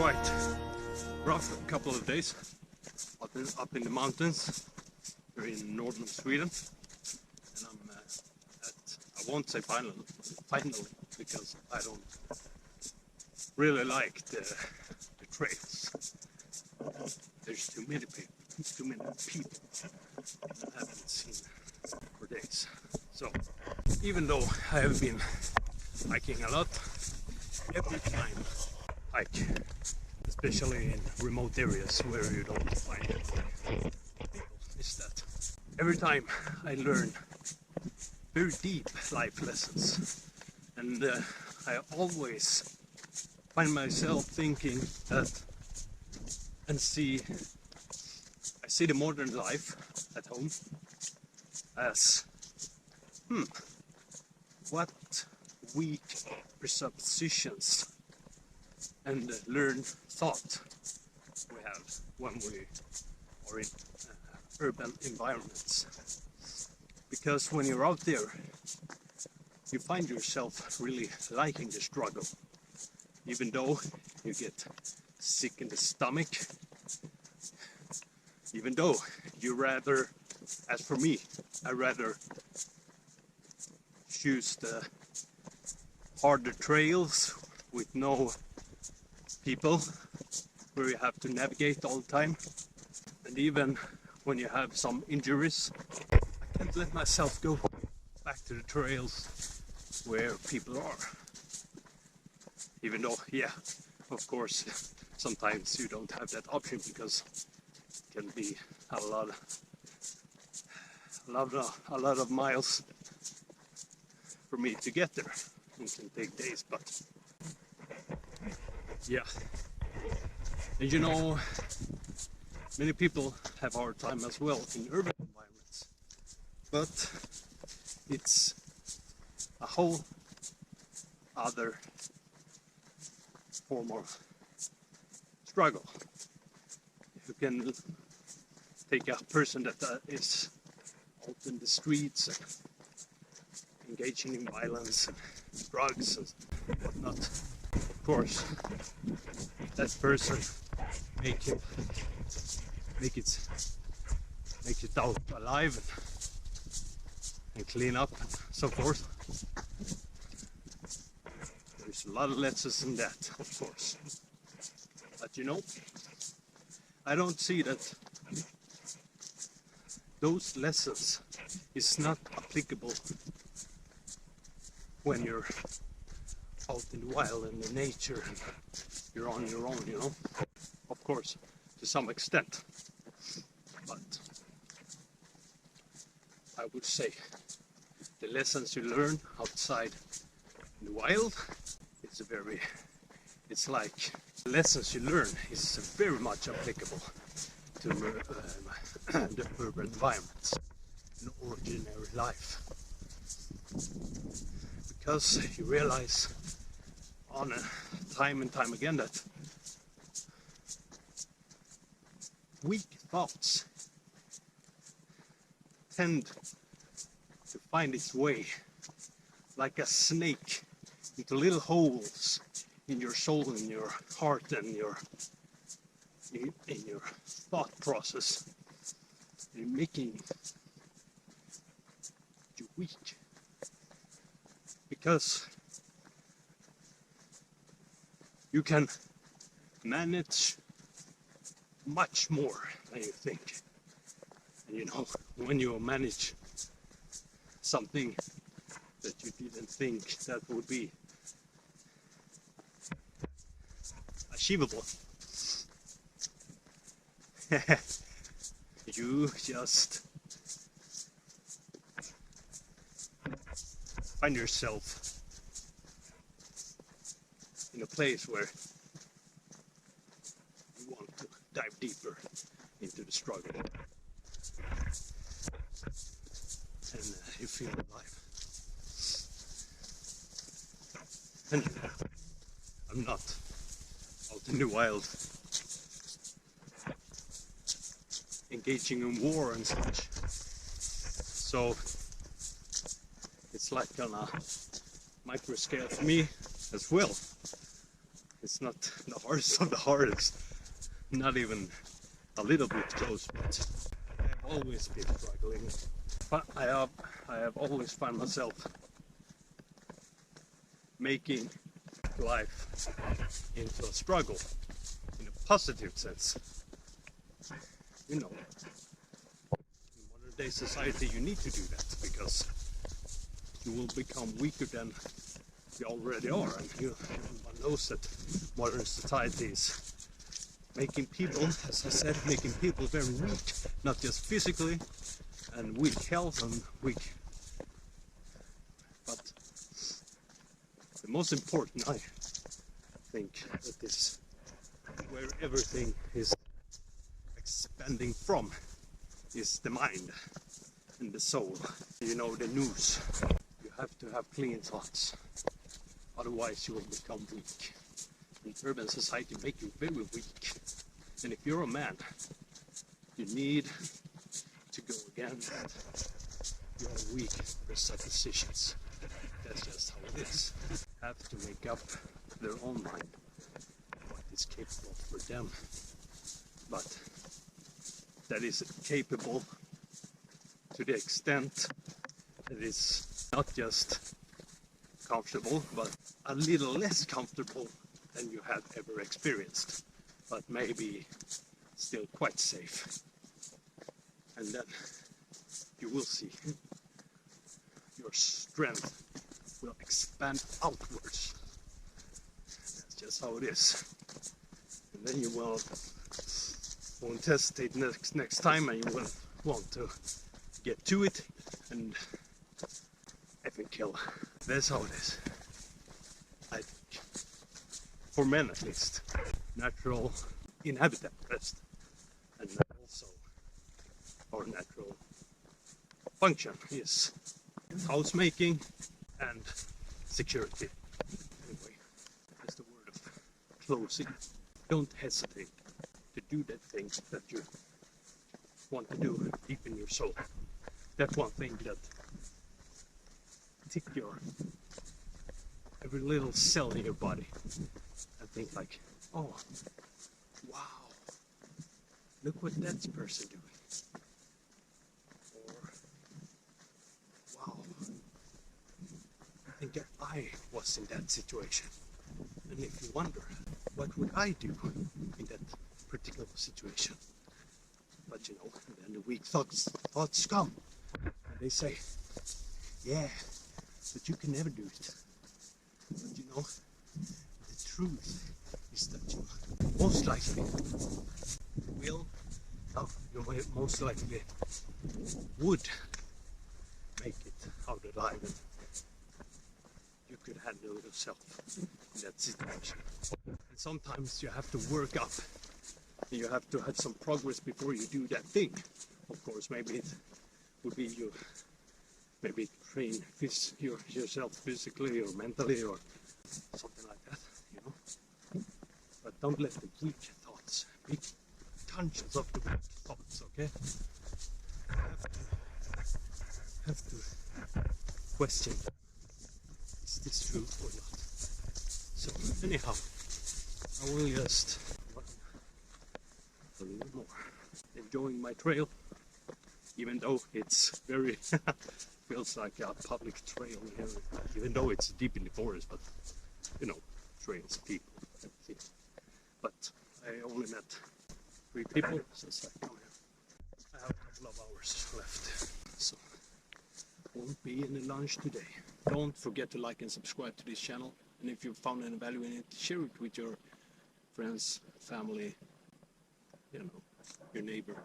quite rough couple of days up in the mountains here in northern Sweden, and I'm I won't say finally, because I don't really like the trails. There's too many people I haven't seen for days. So even though I have been hiking a lot, every time I hike, especially in remote areas where you don't find people, is that every time I learn very deep life lessons, and I always find myself thinking that I see the modern life at home as what weak presuppositions and learned thought we have when we are in urban environments. Because when you're out there, you find yourself really liking the struggle, even though you get sick in the stomach, even though you rather, as for me, I rather choose the harder trails with no people, where you have to navigate all the time. And even when you have some injuries, I can't let myself go back to the trails where people are. Even though, yeah, of course, sometimes you don't have that option, because it can be a lot of miles for me to get there. It can take days, but yeah. And you know, many people have a hard time as well in urban environments, but it's a whole other form of struggle. You can take a person that is out in the streets and engaging in violence and drugs and whatnot. Of course, that person make it out alive and clean up and so forth. There's a lot of lessons in that, of course. But you know, I don't see that those lessons is not applicable when you're out in the wild, in the nature, and you're on your own, you know. Of course, to some extent. But I would say the lessons you learn outside in the wild, it's like the lessons you learn is very much applicable to the urban environments and ordinary life. Because you realize time and time again that weak thoughts tend to find its way like a snake into little holes in your soul, in your heart, and in your thought process, and making you weak. Because you can manage much more than you think. And you know, when you manage something that you didn't think that would be achievable, you just find yourself in a place where you want to dive deeper into the struggle, and you feel alive. And I'm not out in the wild engaging in war and such, so it's like on a micro scale for me as well. It's not the hardest of the hardest, not even a little bit close, but I have always been struggling. But I have always found myself making life into a struggle in a positive sense. You know, in modern day society you need to do that because you will become weaker than you already are, and everyone knows that modern society is making people, as I said, making people very weak, not just physically and weak health and weak, but the most important, I think, that is where everything is expanding from is the mind and the soul. You know, the news. You have to have clean thoughts, otherwise you will become weak. And urban society make you very weak. And if you're a man, you need to go again that you are weak for such decisions. That's just how it is. Have to make up their own mind what is capable for them. But that is capable to the extent that it's not just comfortable, but a little less comfortable than you have ever experienced, but maybe still quite safe. And then you will see your strength will expand outwards. That's just how it is. And then you won't hesitate next time, and you will want to get to it and effing kill. That's how it is, I think. For men at least. Natural inhabitant rest, and also our natural function is housemaking and security. Anyway, that's the word of closing. Don't hesitate to do that thing that you want to do deep in your soul. That one thing that tick your every little cell in your body and think like, oh, wow, look what that person doing. Or, wow, I think that I was in that situation. And if you wonder, what would I do in that particular situation? But you know, then the weak thoughts come. And they say, yeah, but you can never do it. But you know, the truth is that you most likely will, no, you most likely would make it out alive, and you could handle yourself in that situation. And sometimes you have to work up, and you have to have some progress before you do that thing. Of course, maybe it would be you maybe train yourself physically or mentally or something like that, you know. But don't let the weak thoughts be conscious of the weak thoughts, okay? Have to question, is this true or not? So anyhow, I will just run a little more, enjoying my trail, even though it's very feels like a public trail here, even though it's deep in the forest, but you know, trails, people, everything. But I only met 3 people since I come here. I have a couple of hours left, so won't be any lunch today. Don't forget to like and subscribe to this channel, and if you found any value in it, share it with your friends, family, you know, your neighbor.